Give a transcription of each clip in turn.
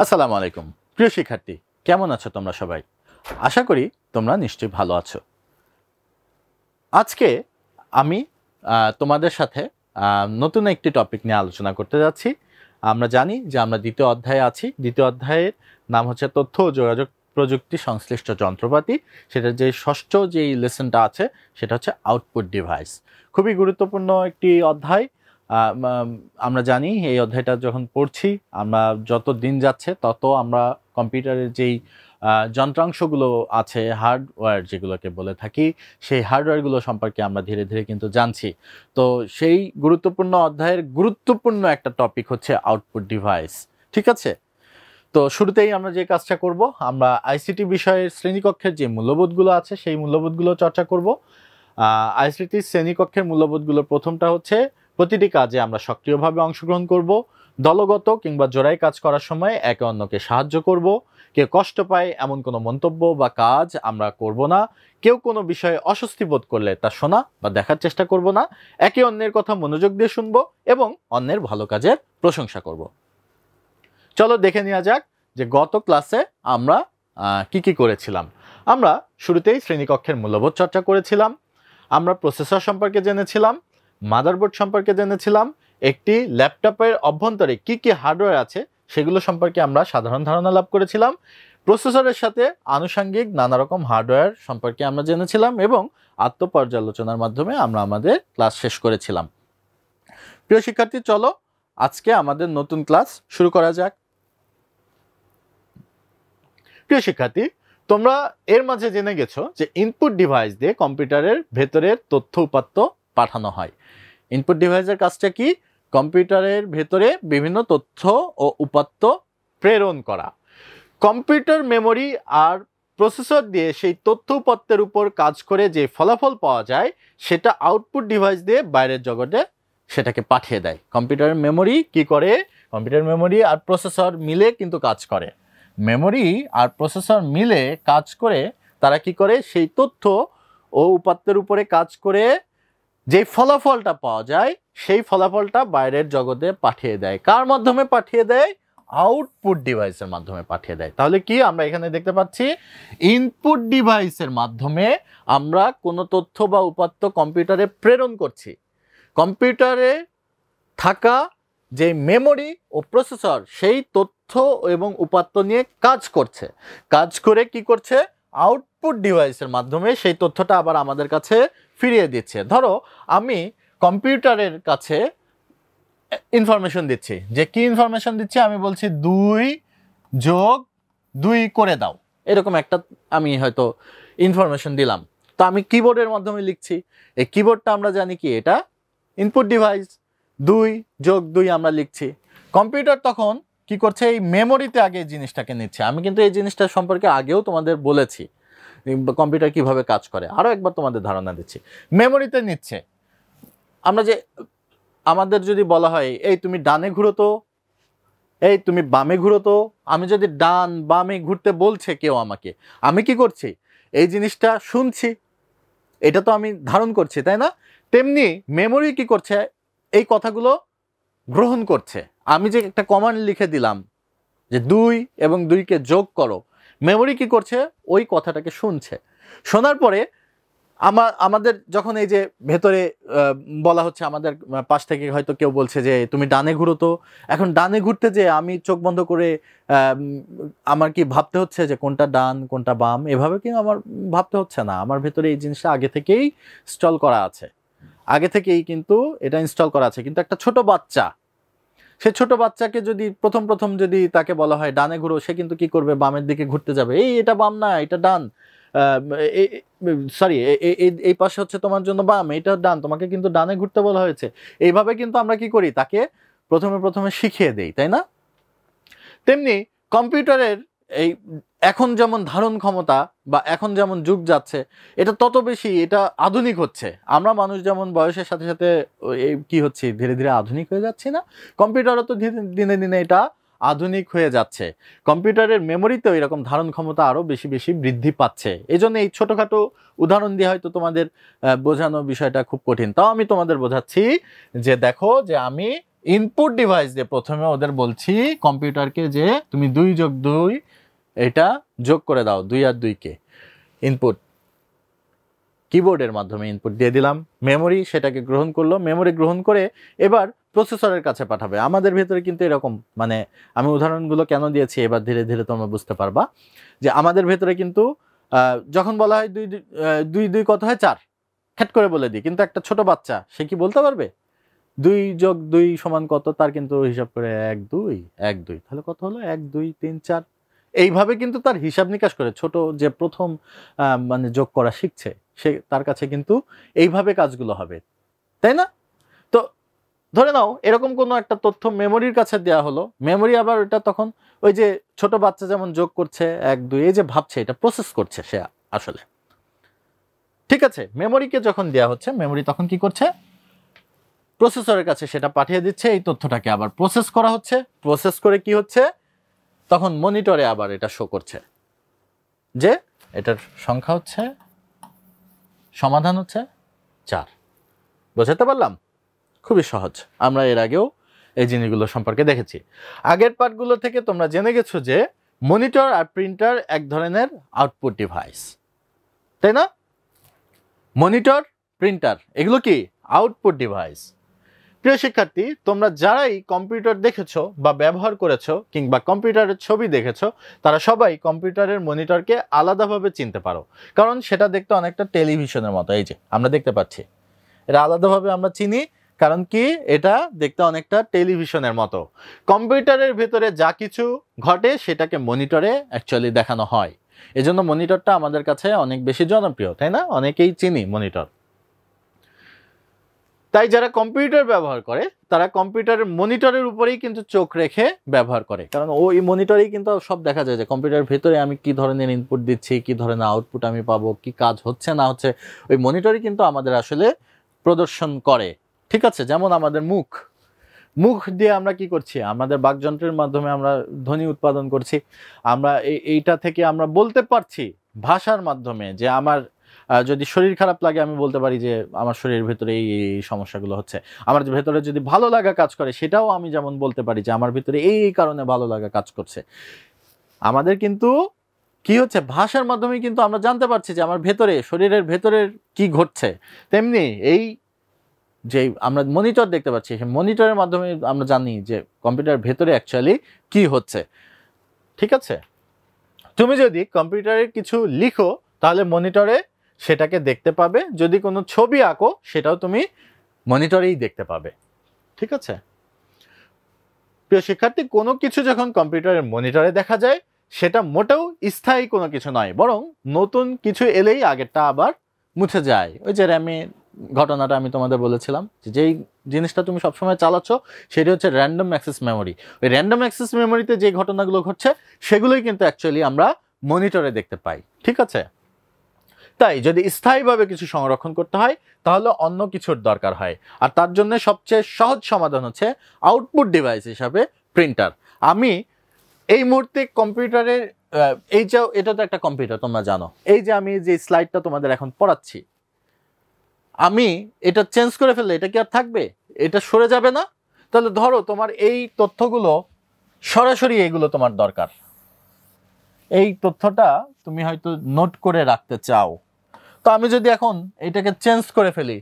আসসালামু আলাইকুম প্রিয় শিক্ষার্থী, কেমন আছো তোমরা সবাই? আশা করি তোমরা নিশ্চয়ই ভালো আছো। আজকে আমি তোমাদের সাথে নতুন একটি টপিক নিয়ে আলোচনা করতে যাচ্ছি। আমরা জানি যে আমরা দ্বিতীয় অধ্যায়ে আছি। দ্বিতীয় অধ্যায়ের নাম হচ্ছে তথ্য ও যোগাযোগ প্রযুক্তি সংশ্লিষ্ট যন্ত্রপাতি। সেটার যে ষষ্ঠ যেই লেসনটা আছে সেটা হচ্ছে আউটপুট ডিভাইস। খুবই গুরুত্বপূর্ণ একটি অধ্যায়। আমরা জানি এই অধ্যায়টা যখন পড়ছি, আমরা যত দিন যাচ্ছে তত আমরা কম্পিউটারের যেই যন্ত্রাংশগুলো আছে, হার্ডওয়্যার যেগুলোকে বলে থাকি, সেই হার্ডওয়্যারগুলো সম্পর্কে আমরা ধীরে ধীরে কিন্তু জানছি। তো সেই গুরুত্বপূর্ণ অধ্যায়ের গুরুত্বপূর্ণ একটা টপিক হচ্ছে আউটপুট ডিভাইস। ঠিক আছে, তো শুরুতেই আমরা যে কাজটা করব, আমরা আইসিটি বিষয়ের শ্রেণীকক্ষের যে মূল্যবোধগুলো আছে সেই মূল্যবোধগুলো চর্চা করব। আইসিটি শ্রেণীকক্ষের মূল্যবোধগুলো প্রথমটা হচ্ছে প্রতিটি কাজে আমরা সক্রিয়ভাবে অংশগ্রহণ করব, দলগত কিংবা জোড়ায় কাজ করার সময় একে অন্যকে সাহায্য করব, কেউ কষ্ট পায় এমন কোনো মন্তব্য বা কাজ আমরা করব না, কেউ কোনো বিষয়ে অস্বস্তি বোধ করলে তা শোনা বা দেখার চেষ্টা করব না, একে অন্যের কথা মনোযোগ দিয়ে শুনবো এবং অন্যের ভালো কাজের প্রশংসা করব। চলো দেখে নেওয়া যাক যে গত ক্লাসে আমরা কি কি করেছিলাম। আমরা শুরুতেই শ্রেণীকক্ষের মূল্যবোধ চর্চা করেছিলাম, আমরা প্রসেসর সম্পর্কে জেনেছিলাম, মাদারবোর্ড সম্পর্কে জেনেছিলাম, একটি ল্যাপটপের অভ্যন্তরে কি কি হার্ডওয়্যার আছে সেগুলো সম্পর্কে আমরা সাধারণ ধারণা লাভ করেছিলাম, প্রসেসরের সাথে আনুষঙ্গিক নানা রকম হার্ডওয়্যার সম্পর্কে আমরা জেনেছিলাম এবং আত্মপর্যালোচনার মাধ্যমে আমরা আমাদের ক্লাস শেষ করেছিলাম। প্রিয় শিক্ষার্থী, চলো আজকে আমাদের নতুন ক্লাস শুরু করা যাক। প্রিয় শিক্ষার্থী, তোমরা এর মাঝে জেনে গেছো যে ইনপুট ডিভাইস দিয়ে কম্পিউটারের ভেতরের তথ্য উপাত্ত পাঠানো হয়। ইনপুট ডিভাইসের কাজটা কি? কম্পিউটারের ভেতরে বিভিন্ন তথ্য ও উপাত্ত প্রেরণ করা। কম্পিউটার মেমোরি আর প্রসেসর দিয়ে সেই তথ্য উপাত্তের উপর কাজ করে যে ফলাফল পাওয়া যায় সেটা আউটপুট ডিভাইস দিয়ে বাইরের জগতে সেটাকে পাঠিয়ে দেয়। কম্পিউটারের মেমোরি কি করে? কম্পিউটার মেমোরি আর প্রসেসর মিলে কিন্তু কাজ করে। মেমোরি আর প্রসেসর মিলে কাজ করে তারা কি করে? সেই তথ্য ও উপাত্তের উপরে কাজ করে যে ফলাফলটা পাওয়া যায় সেই ফলাফলটা বাইরের জগতে পাঠিয়ে দেয়। কার মাধ্যমে পাঠিয়ে দেয়? আউটপুট ডিভাইসের মাধ্যমে পাঠিয়ে দেয়। তাহলে কি আমরা এখানে দেখতে পাচ্ছি? ইনপুট ডিভাইসের মাধ্যমে আমরা কোনো তথ্য বা উপাত্ত কম্পিউটারে প্রেরণ করছি। কম্পিউটারে থাকা যে মেমোরি ও প্রসেসর সেই তথ্য এবং উপাত্ত নিয়ে কাজ করছে। কাজ করে কি করছে? আউটপুট ডিভাইসের মাধ্যমে সেই তথ্যটা আবার আমাদের কাছে ফিরিয়ে দিচ্ছে। ধরো আমি কম্পিউটারের কাছে ইনফরমেশন দিচ্ছি, যে কি ইনফরমেশন দিচ্ছি? আমি বলছি 2+2 করে দাও, এরকম একটা আমি হয়তো ইনফরমেশন দিলাম। তো আমি কিবোর্ডের মাধ্যমে লিখছি। এই কিবোর্ডটা আমরা জানি কি, এটা ইনপুট ডিভাইস। 2+2 আমরা লিখছি। কম্পিউটার তখন কি করছে? এই মেমোরিতে আগে এই জিনিসটাকে নিচ্ছে। আমি কিন্তু এই জিনিসটা সম্পর্কে আগেও তোমাদের বলেছি, কম্পিউটার কিভাবে কাজ করে। আরও একবার তোমাদের ধারণা দিচ্ছি। মেমোরিতে নিচ্ছে। আমরা যে আমাদের যদি বলা হয় এই তুমি ডানে ঘুরো তো, এই তুমি বামে ঘুরো তো, আমি যদি ডান বামে ঘুরতে বলছে কেউ আমাকে, আমি কি করছি? এই জিনিসটা শুনছি, এটা তো আমি ধারণ করছি, তাই না? তেমনি মেমোরি কি করছে? এই কথাগুলো গ্রহণ করছে। আমি যে একটা কমান্ড লিখে দিলাম যে 2 এবং 2কে যোগ করো, মেমোরি কি করছে? ওই কথাটাকে শুনছে। শোনার পরে আমাদের যখন এই যে ভেতরে বলা হচ্ছে, আমাদের পাশ থেকে হয়তো কেউ বলছে যে তুমি ডানে ঘুরো তো, এখন ডানে ঘুরতে যে আমি চোখ বন্ধ করে আমার কি ভাবতে হচ্ছে যে কোনটা ডান কোনটা বাম? এভাবে কি আমার ভাবতে হচ্ছে না। আমার ভেতরে এই জিনিসটা আগে থেকেই ইনস্টল করা আছে, আগে থেকেই কিন্তু এটা ইনস্টল করা আছে। কিন্তু একটা ছোট বাচ্চা, সে ছোট বাচ্চাকে যদি প্রথম যদি তাকে বলা হয় ডানে ঘুরো, সে কিন্তু কি করবে? বামের দিকে ঘুরতে যাবে। এই এটা বাম না, এটা ডান, সরি এই পাশে হচ্ছে তোমার জন্য বাম, এটা ডান, তোমাকে কিন্তু ডানে ঘুরতে বলা হয়েছে। এইভাবে কিন্তু আমরা কি করি? তাকে প্রথমে শিখিয়ে দেই, তাই না? তেমনি কম্পিউটারের এই এখন যেমন ধারণ ক্ষমতা বা এখন যেমন যুগ যাচ্ছে, এটা তত বেশি এটা আধুনিক হচ্ছে। আমরা মানুষ যেমন বয়সের সাথে সাথে এই কি হচ্ছে, ধীরে ধীরে আধুনিক হয়ে যাচ্ছে না? কম্পিউটারও তো দিনে দিনে এটা আধুনিক হয়ে যাচ্ছে। কম্পিউটারের মেমোরিতেও এরকম ধারণ ক্ষমতা আরও বেশি বেশি বৃদ্ধি পাচ্ছে। এই জন্য এই ছোটোখাটো উদাহরণ দিয়ে হয়তো তোমাদের বোঝানো বিষয়টা খুব কঠিন, তাও আমি তোমাদের বোঝাচ্ছি যে দেখো যে আমি ইনপুট ডিভাইস দিয়ে প্রথমে ওদের বলছি কম্পিউটারকে যে তুমি 2+2 এটা যোগ করে দাও, 2 আর 2 কে। ইনপুট কিবোর্ডের মাধ্যমে ইনপুট দিয়ে দিলাম, মেমোরি সেটাকে গ্রহণ করলো, মেমোরি গ্রহণ করে এবার প্রসেসরের কাছে পাঠাবে। আমাদের ভেতরে কিন্তু এরকম, মানে আমি উদাহরণগুলো কেন দিয়েছি এবার ধীরে ধীরে তোমরা বুঝতে পারবা যে আমাদের ভেতরে কিন্তু যখন বলা হয় 2 কত হয় 4, খ্যাট করে বলে দিই, কিন্তু একটা ছোট বাচ্চা সে কি বলতে পারবে 2+2 সমান কত? তার কিন্তু হিসাব করে 1 2 1 2, তাহলে কত হলো 1 2 3 4, এইভাবে কিন্তু তার হিসাব নিকাশ করে ছোট যে প্রথম মানে যোগ করা শিখছে সে, তার কাছে কিন্তু এইভাবে কাজগুলো হবে, তাই না? তো ধরে নাও এরকম কোনো একটা তথ্য মেমোরির কাছে দেওয়া হলো, মেমোরি আবার ওটা তখন ওই যে ছোট বাচ্চা যেমন যোগ করছে 1 2, এই যে ভাবছে এটা প্রসেস করছে সে আসলে, ঠিক আছে? মেমোরিকে যখন দেওয়া হচ্ছে মেমোরি তখন কি করছে, প্রসেসরের কাছে সেটা পাঠিয়ে দিচ্ছে, এই তথ্যটাকে আবার প্রসেস করা হচ্ছে, প্রসেস করে কি হচ্ছে তখন মনিটরে আবার এটা শো করছে যে এটার সংখ্যা হচ্ছে, সমাধান হচ্ছে 4। বুঝতে পারলাম? খুবই সহজ, আমরা এর আগেও এই জিনিসগুলো সম্পর্কে দেখেছি। আগের পার্টগুলো থেকে তোমরা জেনে গেছো যে মনিটর আর প্রিন্টার এক ধরনের আউটপুট ডিভাইস, তাই না? মনিটর, প্রিন্টার এগুলো কি আউটপুট ডিভাইস। প্রিয় শিক্ষার্থী, তোমরা যারাই কম্পিউটার দেখেছো বা ব্যবহার করেছো কিংবা কম্পিউটারের ছবি দেখেছো তারা সবাই কম্পিউটারের মনিটরকে আলাদাভাবে চিনতে পারো, কারণ সেটা দেখতে অনেকটা টেলিভিশনের মতো। এই যে আমরা দেখতে পাচ্ছি এটা আলাদাভাবে আমরা চিনি, কারণ কি এটা দেখতে অনেকটা টেলিভিশনের মতো। কম্পিউটারের ভেতরে যা কিছু ঘটে সেটাকে মনিটরে অ্যাকচুয়ালি দেখানো হয়, এজন্য মনিটরটা আমাদের কাছে অনেক বেশি জনপ্রিয়, তাই না? অনেকেই চিনি মনিটর। তাই যারা কম্পিউটার ব্যবহার করে তারা কম্পিউটারের মনিটরের উপরেই কিন্তু চোখ রেখে ব্যবহার করে, কারণ ওই মনিটরেই কিন্তু সব দেখা যায় যে কম্পিউটারের ভেতরে আমি কি ধরনের ইনপুট দিচ্ছি, কি ধরনের আউটপুট আমি পাবো, কি কাজ হচ্ছে না হচ্ছে, ওই মনিটরই কিন্তু আমাদের আসলে প্রদর্শন করে, ঠিক আছে? যেমন আমাদের মুখ দিয়ে আমরা কি করছি, আমাদের বাকযন্ত্রের মাধ্যমে আমরা ধ্বনি উৎপাদন করছি, আমরা এইটা থেকে আমরা বলতে পারছি ভাষার মাধ্যমে যে আমার যদি শরীর খারাপ লাগে আমি বলতে পারি যে আমার শরীরের ভেতরে এই সমস্যাগুলো হচ্ছে। আমার ভেতরে যদি ভালো লাগা কাজ করে সেটাও আমি যেমন বলতে পারি যে আমার ভিতরে এই কারণে ভালো লাগা কাজ করছে। আমাদের কিন্তু কি হচ্ছে, ভাষার মাধ্যমে কিন্তু আমরা জানতে পারছি যে আমার ভেতরে, শরীরের ভেতরের কি ঘটছে। তেমনি এই যে আমরা মনিটর দেখতে পাচ্ছি, সেই মনিটরের মাধ্যমে আমরা জানি যে কম্পিউটারের ভেতরে অ্যাকচুয়ালি কি হচ্ছে, ঠিক আছে? তুমি যদি কম্পিউটারে কিছু লিখো তাহলে মনিটরে সেটাকে দেখতে পাবে, যদি কোনো ছবি আঁকো সেটাও তুমি মনিটরেই দেখতে পাবে, ঠিক আছে? প্রিয় শিক্ষার্থী, কোনো কিছু যখন কম্পিউটারের মনিটরে দেখা যায় সেটা মোটেও স্থায়ী কোনো কিছু নয়, বরং নতুন কিছু এলেই আগেরটা আবার মুছে যায়। ওই যে র্যামে ঘটনাটা আমি তোমাদের বলেছিলাম, যেই জিনিসটা তুমি সবসময় চালাচ্ছ সেটা হচ্ছে র্যান্ডম অ্যাক্সেস মেমোরি। ওই র্যান্ডম অ্যাক্সেস মেমোরিতে যে ঘটনাগুলো ঘটছে সেগুলোই কিন্তু অ্যাকচুয়ালি আমরা মনিটরে দেখতে পাই, ঠিক আছে? তাই যদি স্থায়ীভাবে কিছু সংরক্ষণ করতে হয় তাহলে অন্য কিছুর দরকার হয়, আর তার জন্য সবচেয়ে সহজ সমাধান হচ্ছে আউটপুট ডিভাইস হিসাবে প্রিন্টার। আমি এই মুহূর্তে কম্পিউটারের এই যে এটা তো একটা কম্পিউটার তোমরা জানো, এই যে আমি যে স্লাইডটা তোমাদের এখন পড়াচ্ছি, আমি এটা চেঞ্জ করে ফেললে এটা কি আর থাকবে? এটা সরে যাবে না? তাহলে ধরো তোমার এই তথ্যগুলো সরাসরি এগুলো তোমার দরকার, এই তথ্যটা তুমি হয়তো নোট করে রাখতে চাও, তো আমি যদি এখন এটাকে চেঞ্জ করে ফেলি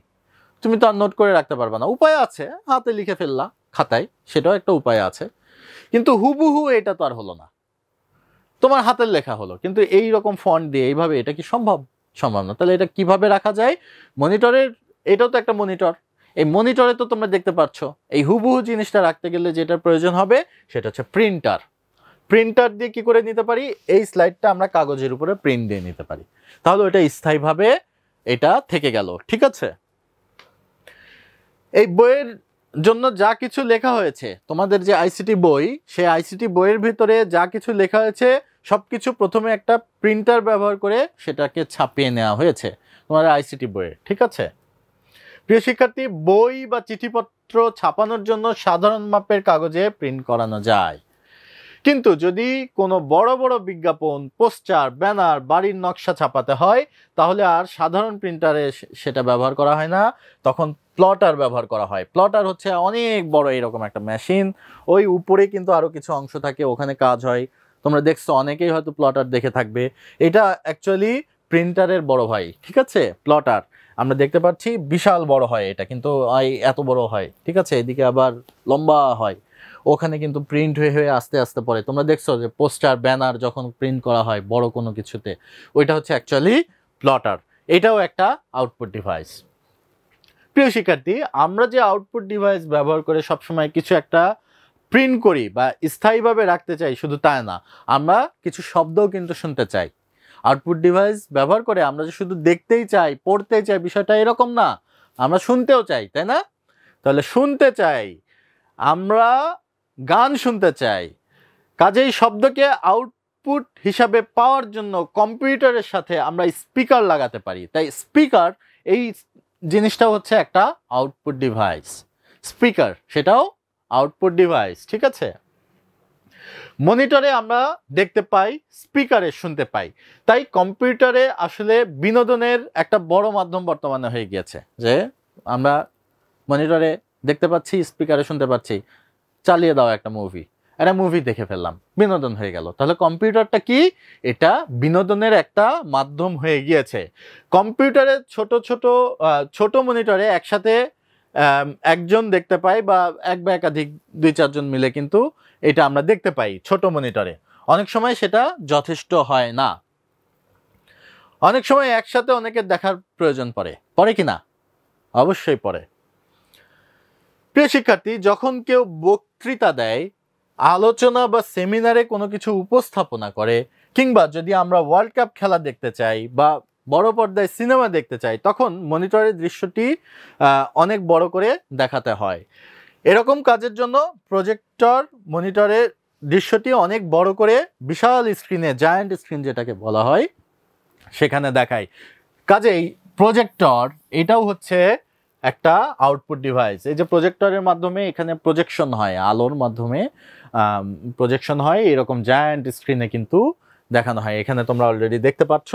তুমি তো আর নোট করে রাখতে পারবে না। উপায় আছে, হাতে লিখে ফেললা খাতায়, সেটাও একটা উপায় আছে, কিন্তু হুবহু এটা তো আর হলো না, তোমার হাতের লেখা হলো, কিন্তু এই রকম ফন্ট দিয়ে এইভাবে এটা কি সম্ভব? সম্ভব না। তাহলে এটা কিভাবে রাখা যায়? মনিটরের, এটাও তো একটা মনিটর, এই মনিটরে তো তোমরা দেখতে পাচ্ছ, এই হুবহু জিনিসটা রাখতে গেলে যেটার প্রয়োজন হবে সেটা হচ্ছে প্রিন্টার। প্রিন্টার দিয়ে কি করে নিতে পারি, এই স্লাইডটা আমরা কাগজের উপরে প্রিন্ট দিয়ে নিতে পারি, তাহলে ওটা স্থায়ীভাবে এটা থেকে গেল, ঠিক আছে? এই বইয়ের জন্য যা কিছু লেখা হয়েছে, তোমাদের যে আইসিটি বই, সেই আইসিটি বইয়ের ভিতরে যা কিছু লেখা হয়েছে সবকিছু প্রথমে একটা প্রিন্টার ব্যবহার করে সেটাকে ছাপিয়ে নেওয়া হয়েছে তোমাদের আইসিটি বইয়ে, ঠিক আছে? প্রিয় শিক্ষার্থী, বই বা চিঠিপত্র ছাপানোর জন্য সাধারণ মাপের কাগজে প্রিন্ট করানো যায়, কিন্তু যদি কোনো বড় বড় বিজ্ঞাপন, পোস্টার, ব্যানার, বাড়ির নকশা ছাপাতে হয় তাহলে আর সাধারণ প্রিন্টারে সেটা ব্যবহার করা হয় না, তখন প্লটার ব্যবহার করা হয়। প্লটার হচ্ছে অনেক বড় এরকম একটা মেশিন, ওই উপরে কিন্তু আরো কিছু অংশ থাকে, ওখানে কাজ হয়। তোমরা দেখছো, অনেকেই হয়তো প্লটার দেখে থাকবে। এটা অ্যাকচুয়ালি প্রিন্টারের বড় ভাই, ঠিক আছে? প্লটার আমরা দেখতে পাচ্ছি বিশাল বড় হয়, এটা কিন্তু এত বড় হয়, ঠিক আছে? এদিকে আবার লম্বা হয়, ওখানে কিন্তু প্রিন্ট হয়ে হয়ে আস্তে আস্তে পড়ে। তোমরা দেখছো যে পোস্টার, ব্যানার যখন প্রিন্ট করা হয় বড় কোনো কিছুতে, ওইটা হচ্ছে অ্যাকচুয়ালি প্লটার। এটাও একটা আউটপুট ডিভাইস। প্রিয় শিক্ষার্থী, আমরা যে আউটপুট ডিভাইস ব্যবহার করে সবসময় কিছু একটা প্রিন্ট করি বা স্থায়ীভাবে রাখতে চাই, শুধু তাই না, আমরা কিছু শব্দও কিন্তু শুনতে চাই। আউটপুট ডিভাইস ব্যবহার করে আমরা যে শুধু দেখতেই চাই, পড়তেই চাই, বিষয়টা এরকম না, আমরা শুনতেও চাই, তাই না? তাহলে শুনতে চাই, আমরা গান শুনতে চাই। কাজেই শব্দকে আউটপুট হিসাবে পাওয়ার জন্য কম্পিউটারের সাথে আমরা স্পিকার লাগাতে পারি। তাই স্পিকার, এই জিনিসটা হচ্ছে একটা আউটপুট ডিভাইস। স্পিকার সেটাও আউটপুট ডিভাইস, ঠিক আছে? মনিটরে আমরা দেখতে পাই, স্পিকারে শুনতে পাই। তাই কম্পিউটারে আসলে বিনোদনের একটা বড় মাধ্যম বর্তমানে হয়ে গিয়েছে, যে আমরা মনিটরে দেখতে পাচ্ছি, স্পিকারে শুনতে পাচ্ছি। চালিয়ে দাও একটা মুভি দেখে ফেললাম, বিনোদন হয়ে গেল। তাহলে কম্পিউটারটা কি? এটা বিনোদনের একটা মাধ্যম হয়ে গিয়েছে। কম্পিউটারে ছোট মনিটরে একসাথে একজন দেখতে পাই, বা এক বা একাধিক 2-4 জন মিলে কিন্তু এটা আমরা দেখতে পাই ছোট মনিটরে। অনেক সময় সেটা যথেষ্ট হয় না, অনেক সময় একসাথে অনেকের দেখার প্রয়োজন পড়ে কি না? অবশ্যই পড়ে। প্রিয় শিক্ষার্থী, যখন কেউ বক্তৃতা দেয়, আলোচনা বা সেমিনারে কোনো কিছু উপস্থাপনা করে, কিংবা যদি আমরা ওয়ার্ল্ড কাপ খেলা দেখতে চাই বা বড় পর্দায় সিনেমা দেখতে চাই, তখন মনিটরের দৃশ্যটি অনেক বড় করে দেখাতে হয়। এরকম কাজের জন্য প্রজেক্টর মনিটরের দৃশ্যটি অনেক বড় করে বিশাল স্ক্রিনে, জায়ান্ট স্ক্রিন যেটাকে বলা হয়, সেখানে দেখায়। কাজেই প্রজেক্টর এটাও হচ্ছে একটা আউটপুট ডিভাইস। এই যে প্রজেক্টরের মাধ্যমে এখানে প্রজেকশন হয়, আলোর মাধ্যমে প্রজেকশন হয়, এরকম জায়ান্ট স্ক্রিনে কিন্তু দেখানো হয়। এখানে তোমরা অলরেডি দেখতে পাচ্ছ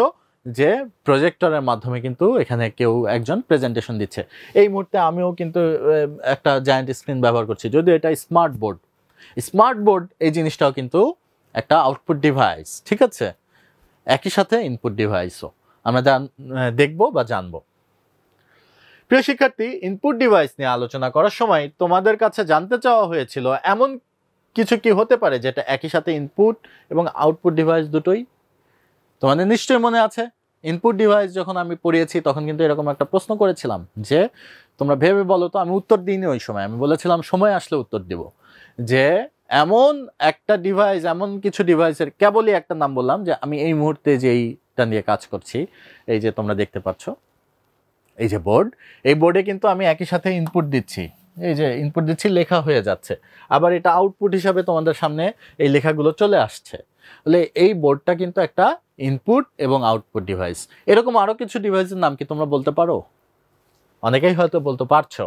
যে প্রজেক্টরের মাধ্যমে কিন্তু এখানে কেউ একজন প্রেজেন্টেশন দিচ্ছে। এই মুহূর্তে আমিও কিন্তু একটা জায়ান্ট স্ক্রিন ব্যবহার করছি, যদিও এটা স্মার্ট বোর্ড। এই জিনিসটাও কিন্তু একটা আউটপুট ডিভাইস, ঠিক আছে? একই সাথে ইনপুট ডিভাইসও আমরা দেখব বা জানবো। প্রিয় শিক্ষার্থী, ইনপুট ডিভাইস নিয়ে আলোচনা করার সময় তোমাদের কাছে জানতে চাওয়া হয়েছিল এমন কিছু কি হতে পারে যেটা একই সাথে ইনপুট এবং আউটপুট ডিভাইস দুটোই? তোমাদের নিশ্চয়ই মনে আছে, ইনপুট ডিভাইস যখন আমি পড়িয়েছি তখন কিন্তু এরকম একটা প্রশ্ন করেছিলাম যে তোমরা ভেবে বলো তো। আমি উত্তর দিইনি ওই সময়, আমি বলেছিলাম সময় আসলে উত্তর দিব, যে এমন একটা ডিভাইস, এমন কিছু ডিভাইসের কেবলই একটা নাম বললাম যে আমি এই মুহূর্তে যেইটা নিয়ে কাজ করছি, এই যে তোমরা দেখতে পাচ্ছ এই যে বোর্ড, এই বোর্ডে কিন্তু আমি একই সাথে ইনপুট দিচ্ছি, এই যে ইনপুট দিচ্ছি, লেখা হয়ে যাচ্ছে, আবার এটা আউটপুট হিসাবে তোমাদের সামনে এই লেখাগুলো চলে আসছে। তাহলে এই বোর্ডটা কিন্তু একটা ইনপুট এবং আউটপুট ডিভাইস। এরকম আরো কিছু ডিভাইসের নাম কি তোমরা বলতে পারো? অনেকেই হয়তো বলতে পারছো,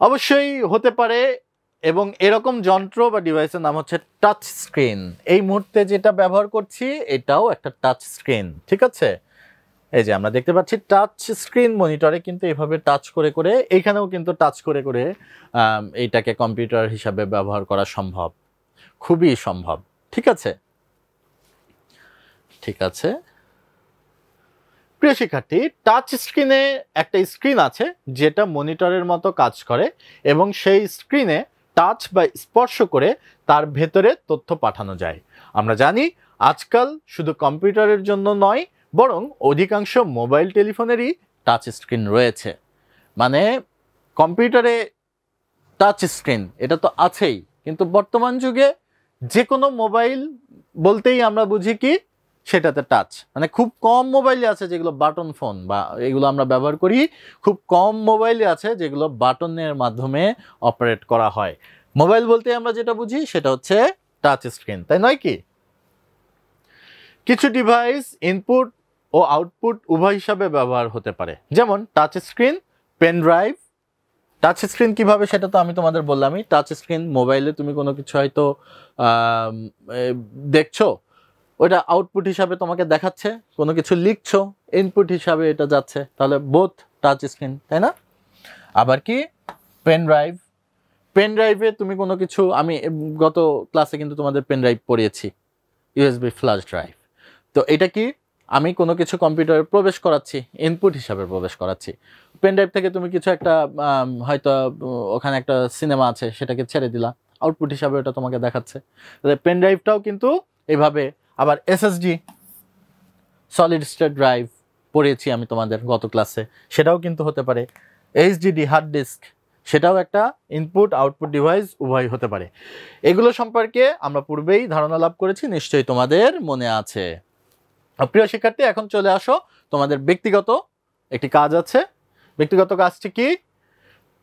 অবশ্যই হতে পারে। এবং এরকম যন্ত্র বা ডিভাইসের নাম হচ্ছে টাচ স্ক্রিন। এই মুহূর্তে যেটা ব্যবহার করছি এটাও একটা টাচ স্ক্রিন, ঠিক আছে? এই যে আমরা দেখতে পাচ্ছি টাচ স্ক্রিন মনিটরে কিন্তু এভাবে টাচ করে করে, এইখানেও কিন্তু টাচ করে করে এইটাকে কম্পিউটার হিসাবে ব্যবহার করা সম্ভব, খুবই সম্ভব, ঠিক আছে? ঠিক আছে প্রিয় শিক্ষার্থী, টাচ স্ক্রিনে একটা স্ক্রিন আছে যেটা মনিটরের মতো কাজ করে, এবং সেই স্ক্রিনে টাচ বা স্পর্শ করে তার ভেতরে তথ্য পাঠানো যায়। আমরা জানি আজকাল শুধু কম্পিউটারের জন্য নয়, বরং অধিকাংশ মোবাইল টেলিফোনেরই টাচ স্ক্রিন রয়েছে। মানে কম্পিউটারে টাচ স্ক্রিন এটা তো আছেই, কিন্তু বর্তমান যুগে যে কোনো মোবাইল বলতেই আমরা বুঝি কি সেটাতে টাচ। মানে খুব কম মোবাইলে আছে যেগুলো বাটন ফোন বা এগুলো আমরা ব্যবহার করি, খুব কম মোবাইলে আছে যেগুলো বাটনের মাধ্যমে অপারেট করা হয়। মোবাইল বলতে আমরা যেটা বুঝি সেটা হচ্ছে টাচ স্ক্রিন, তাই নয় কি? কিছু ডিভাইস ইনপুট ও আউটপুট উভয় হিসাবে ব্যবহার হতে পারে, যেমন touch screen, pen drive, touch screen কিভাবে সেটা তো আমি তোমাদের বললামই। টাচ স্ক্রিন মোবাইলে তুমি কোনো কিছু হয়তো দেখছো, ওইটা আউটপুট হিসাবে তোমাকে দেখাচ্ছে, কোনো কিছু লিখছো ইনপুট হিসাবে এটা যাচ্ছে, তাহলে বোথ টাচ স্ক্রিন, তাই না? আবার কি পেন ড্রাইভ, পেন ড্রাইভে তুমি কোনো কিছু, আমি গত ক্লাসে কিন্তু তোমাদের পেন ড্রাইভ পড়িয়েছি, ইউএসবি ফ্ল্যাশ ড্রাইভ। তো এটা কি, আমি কোনো কিছু কম্পিউটারে প্রবেশ করাচ্ছি, ইনপুট হিসাবে প্রবেশ করাচ্ছি। পেন ড্রাইভ থেকে তুমি কিছু একটা হয়তো ওখানে একটা সিনেমা আছে, সেটাকে ছেড়ে দিলা, আউটপুট হিসাবে ওটা তোমাকে দেখাচ্ছে। পেন ড্রাইভটাও কিন্তু এইভাবে। আবার এসএসডি, সলিড স্টেট ড্রাইভ পড়িয়েছি আমি তোমাদের গত ক্লাসে, সেটাও কিন্তু হতে পারে। এইচডিডি হার্ড ডিস্ক, সেটাও একটা ইনপুট আউটপুট ডিভাইস, উভয় হতে পারে। এগুলো সম্পর্কে আমরা পূর্বেই ধারণা লাভ করেছি, নিশ্চয়ই তোমাদের মনে আছে। প্রিয় শিক্ষার্থী, এখন চলে আসো, তোমাদের ব্যক্তিগত একটি কাজ আছে। ব্যক্তিগত কাজটি কি?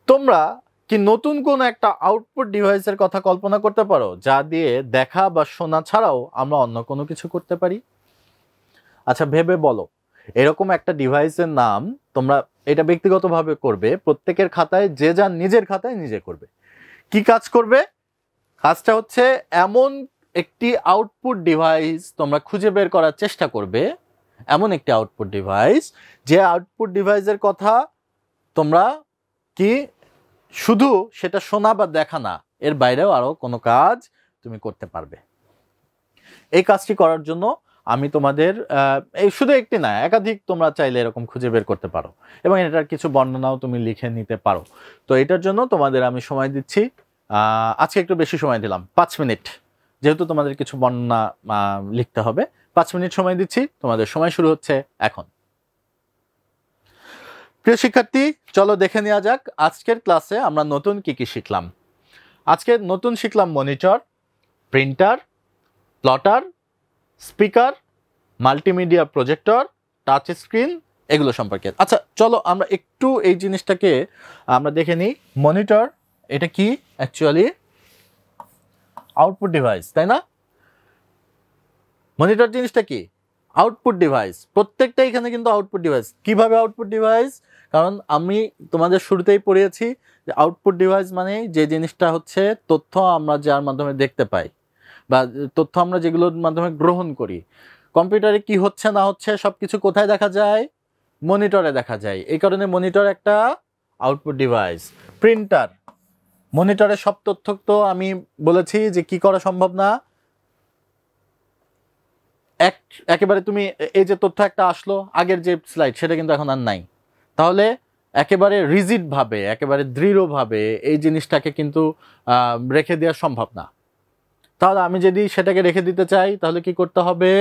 তোমরা কি নতুন কোন একটা আউটপুট ডিভাইসের কথা কল্পনা করতে পারো, যা দিয়ে দেখা বা শোনা ছাড়াও আমরা অন্য কোনো কিছু করতে পারি? আচ্ছা, ভেবে বলো এরকম একটা ডিভাইসের নাম। তোমরা এটা ব্যক্তিগতভাবে করবে, প্রত্যেকের খাতায় যে যার নিজের খাতায় নিজে করবে। কি কাজ করবে? কাজটা হচ্ছে এমন একটি আউটপুট ডিভাইস তোমরা খুঁজে বের করার চেষ্টা করবে, এমন একটি আউটপুট ডিভাইস, যে আউটপুট ডিভাইসের কথা তোমরা কি শুধু সেটা শোনা বা দেখা না, এর বাইরেও আরো কোনো কাজ তুমি করতে পারবে। এই কাজটি করার জন্য আমি তোমাদের এই শুধু একটি না, একাধিক তোমরা চাইলে এরকম খুঁজে বের করতে পারো, এবং এটার কিছু বর্ণনাও তুমি লিখে নিতে পারো। তো এটার জন্য তোমাদের আমি সময় দিচ্ছি, আজকে একটু বেশি সময় দিলাম, 5 মিনিট, যেহেতু তোমাদের কিছু বর্ণনা লিখতে হবে। 5 মিনিট সময় দিচ্ছি, তোমাদের সময় শুরু হচ্ছে এখন। প্রিয় শিক্ষার্থী, চলো দেখে নেওয়া যাক আজকের ক্লাসে আমরা নতুন কি কি শিখলাম। আজকে নতুন শিখলাম monitor, printer, plotter, speaker, multimedia projector, touch screen, এগুলো সম্পর্কে। আচ্ছা চলো আমরা একটু এই জিনিসটাকে আমরা দেখে নিই। মনিটর, এটা কি? অ্যাকচুয়ালি আউটপুট ডিভাইস, তাই না? মনিটর জিনিসটা কি? Output device. প্রত্যেকটা এখানে কিন্তু আউটপুট ডিভাইস। কিভাবে আউটপুট ডিভাইস? কারণ আমি তোমাদের শুরুতেই পড়িয়েছি যে আউটপুট ডিভাইস মানে যে জিনিসটা হচ্ছে তথ্য আমরা যার মাধ্যমে দেখতে পাই, বা তথ্য আমরা যেগুলোর মাধ্যমে গ্রহণ করি। কম্পিউটারে কি হচ্ছে না হচ্ছে সবকিছু কোথায় দেখা যায়? মনিটরে দেখা যায়। এই কারণে মনিটর একটা আউটপুট ডিভাইস। প্রিন্টার, মনিটরে সব তথ্য তো আমি বলেছি যে কি করা সম্ভব না, একেবারে তুমি এই যে তথ্য একটা আসলো আগের যে স্লাইড, সেটা কিন্তু এখন আর নাই। তাহলে একেবারে রিজিড ভাবে, একেবারে দৃঢ়ভাবে এই জিনিসটাকে কিন্তু রেখে দেওয়া সম্ভব না। তাহলে আমি যদি সেটাকে রেখে দিতে চাই, তাহলে কি করতে হবে?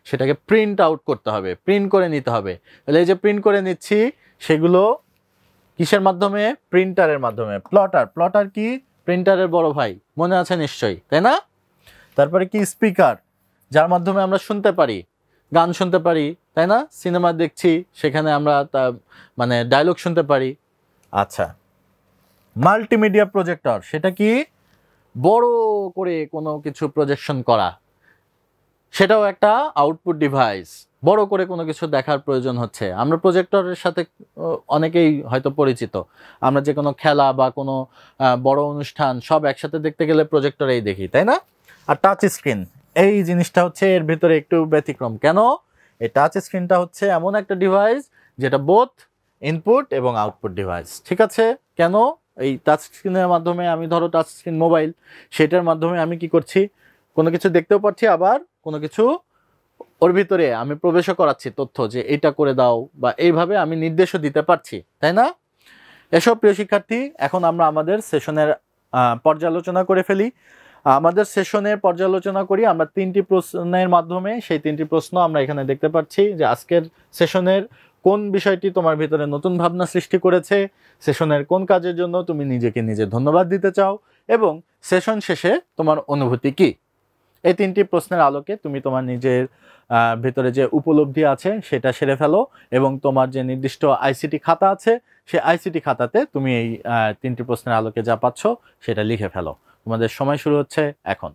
সেটাকে প্রিন্ট আউট করতে হবে, প্রিন্ট করে নিতে হবে। তাহলে এই যে প্রিন্ট করে নিচ্ছি, সেগুলো কিসের মাধ্যমে? প্রিন্টারের মাধ্যমে। প্লটার, প্লটার কি? প্রিন্টারের বড় ভাই, মনে আছে নিশ্চয়ই, তাই না? তারপরে কি? স্পিকার, যার মাধ্যমে আমরা শুনতে পারি, গান শুনতে পারি, তাই না? সিনেমা দেখছি, সেখানে আমরা মানে ডায়লগ শুনতে পারি। আচ্ছা, মাল্টিমিডিয়া প্রজেক্টর, সেটা কি? বড় করে কোনো কিছু প্রজেকশন করা, সেটাও একটা আউটপুট ডিভাইস। বড় করে কোনো কিছু দেখার প্রয়োজন হচ্ছে, আমরা প্রজেক্টরের সাথে অনেকেই হয়তো পরিচিত। আমরা যে কোনো খেলা বা কোনো বড় অনুষ্ঠান সব একসাথে দেখতে গেলে প্রজেক্টরেই দেখি, তাই না? আর টাচ স্ক্রিন, এই জিনিসটা হচ্ছে এর ভিতরে একটু ব্যতিক্রম। কেন? এই টাচ স্ক্রিনটা হচ্ছে এমন একটা ডিভাইস যেটা বোথ ইনপুট এবং আউটপুট ডিভাইস। ঠিক আছে? কেন? এই টাচ স্ক্রিনের মাধ্যমে আমি, ধরো টাচ স্ক্রিন মোবাইল, সেটার মাধ্যমে আমি কি করছি? কোনো কিছু দেখতেও পাচ্ছি, আবার কোনো কিছু ওর ভিতরে আমি প্রবেশও করাচ্ছি তথ্য, যে এটা করে দাও, বা এইভাবে আমি নির্দেশও দিতে পারছি, তাই না? এসব প্রিয় শিক্ষার্থী, এখন আমরা আমাদের সেশনের পর্যালোচনা করে ফেলি। আমাদের সেশনের পর্যালোচনা করি আমরা 3টি প্রশ্নের মাধ্যমে। সেই 3টি প্রশ্ন আমরা এখানে দেখতে পাচ্ছি যে আজকের সেশনের কোন বিষয়টি তোমার ভিতরে নতুন ভাবনা সৃষ্টি করেছে, সেশনের কোন কাজের জন্য তুমি নিজেকে নিজে ধন্যবাদ দিতে চাও, এবং সেশন শেষে তোমার অনুভূতি কি। এই 3টি প্রশ্নের আলোকে তুমি তোমার নিজের ভিতরে যে উপলব্ধি আছে সেটা সেরে ফেলো, এবং তোমার যে নির্দিষ্ট আইসিটি খাতা আছে, সেই আইসিটি খাতাতে তুমি এই 3টি প্রশ্নের আলোকে যা পাচ্ছ সেটা লিখে ফেলো। তোমাদের সময় শুরু হচ্ছে এখন।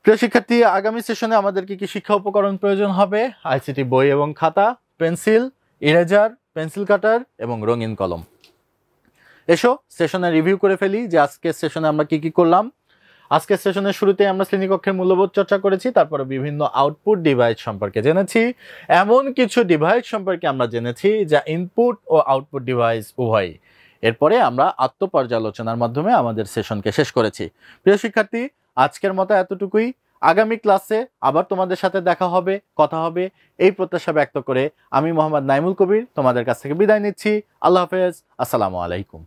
প্রিয় শিক্ষার্থী, আগামী সেশনে আমাদের কি কি শিক্ষা উপকরণ প্রয়োজন হবে? আইসিটি বই এবং খাতা, পেন্সিল, ইরেজার, পেন্সিল কাটার এবং রঙিন কলম। এসো সেশনে রিভিউ করে ফেলি যে আজকের সেশনে আমরা কি কি করলাম। আজকের সেশনের শুরুতে আমরা শ্রেণীকক্ষের মূল্যবোধ চর্চা করেছি, তারপরে বিভিন্ন আউটপুট ডিভাইস সম্পর্কে জেনেছি, এমন কিছু ডিভাইস সম্পর্কে আমরা জেনেছি যা ইনপুট ও আউটপুট ডিভাইস উভয়। এরপরে আমরা আত্মপর্যালোচনার মাধ্যমে আমাদের সেশনকে শেষ করেছি। প্রিয় শিক্ষার্থী, আজকের মতো এতটুকুই। আগামী ক্লাসে আবার তোমাদের সাথে দেখা হবে, কথা হবে, এই প্রত্যাশা ব্যক্ত করে আমি মোহাম্মদ নাইমুল কবির তোমাদের কাছ থেকে বিদায় নিচ্ছি। আল্লাহ হাফেজ, আসসালামু আলাইকুম।